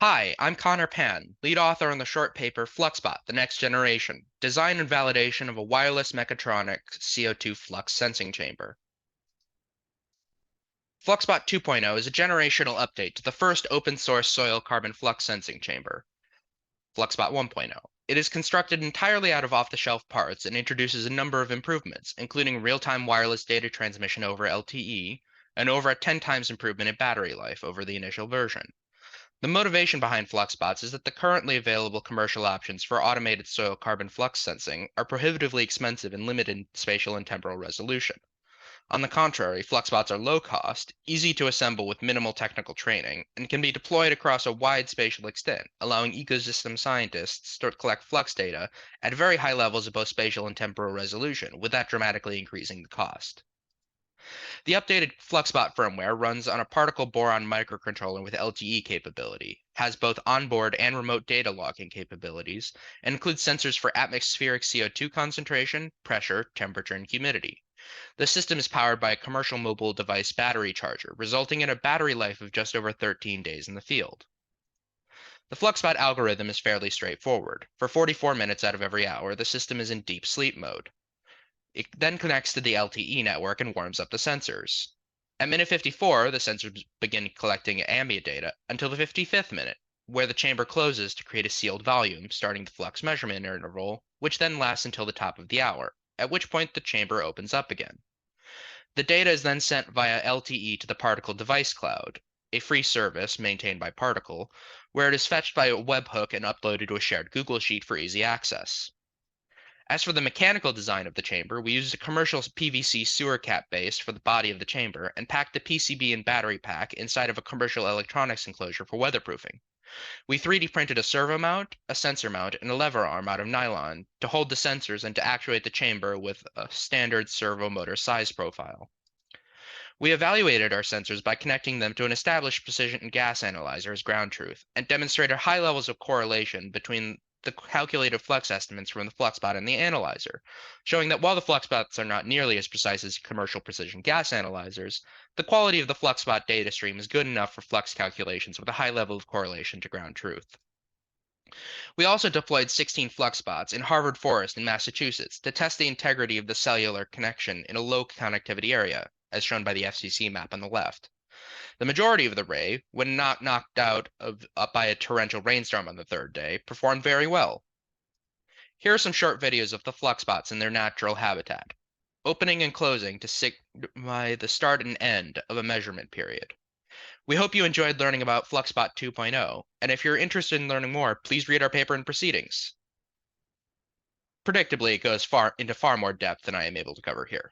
Hi, I'm Connor Pan, lead author on the short paper Fluxbot, the Next Generation, Design and Validation of a Wireless Mechatronic CO2 Flux Sensing Chamber. Fluxbot 2.0 is a generational update to the first open-source soil carbon flux sensing chamber, Fluxbot 1.0. It is constructed entirely out of off-the-shelf parts and introduces a number of improvements, including real-time wireless data transmission over LTE, and over a 10 times improvement in battery life over the initial version. The motivation behind Fluxbots is that the currently available commercial options for automated soil carbon flux sensing are prohibitively expensive and limited in spatial and temporal resolution. On the contrary, Fluxbots are low cost, easy to assemble with minimal technical training, and can be deployed across a wide spatial extent, allowing ecosystem scientists to collect flux data at very high levels of both spatial and temporal resolution, without dramatically increasing the cost. The updated Fluxbot firmware runs on a particle boron microcontroller with LTE capability, has both onboard and remote data logging capabilities, and includes sensors for atmospheric CO2 concentration, pressure, temperature, and humidity. The system is powered by a commercial mobile device battery charger, resulting in a battery life of just over 13 days in the field. The Fluxbot algorithm is fairly straightforward. For 44 minutes out of every hour, the system is in deep sleep mode. It then connects to the LTE network and warms up the sensors. At minute 54, the sensors begin collecting ambient data until the 55th minute, where the chamber closes to create a sealed volume, starting the flux measurement interval, which then lasts until the top of the hour, at which point the chamber opens up again. The data is then sent via LTE to the Particle device cloud, a free service maintained by Particle, where it is fetched by a webhook and uploaded to a shared Google Sheet for easy access. As for the mechanical design of the chamber, we used a commercial PVC sewer cap base for the body of the chamber and packed the PCB and battery pack inside of a commercial electronics enclosure for weatherproofing. We 3D printed a servo mount, a sensor mount, and a lever arm out of nylon to hold the sensors and to actuate the chamber with a standard servo motor size profile. We evaluated our sensors by connecting them to an established precision gas analyzer as ground truth and demonstrated high levels of correlation between the calculated flux estimates from the Fluxbot and the analyzer, showing that while the Fluxbots are not nearly as precise as commercial precision gas analyzers, the quality of the Fluxbot data stream is good enough for flux calculations with a high level of correlation to ground truth. We also deployed 16 Fluxbots in Harvard Forest in Massachusetts to test the integrity of the cellular connection in a low connectivity area, as shown by the FCC map on the left. The majority of the array, when not knocked out by a torrential rainstorm on the third day, performed very well. Here are some short videos of the Fluxbots in their natural habitat, opening and closing to signify the start and end of a measurement period. We hope you enjoyed learning about Fluxbot 2.0, and if you're interested in learning more, please read our paper and proceedings. Predictably, it goes into far more depth than I am able to cover here.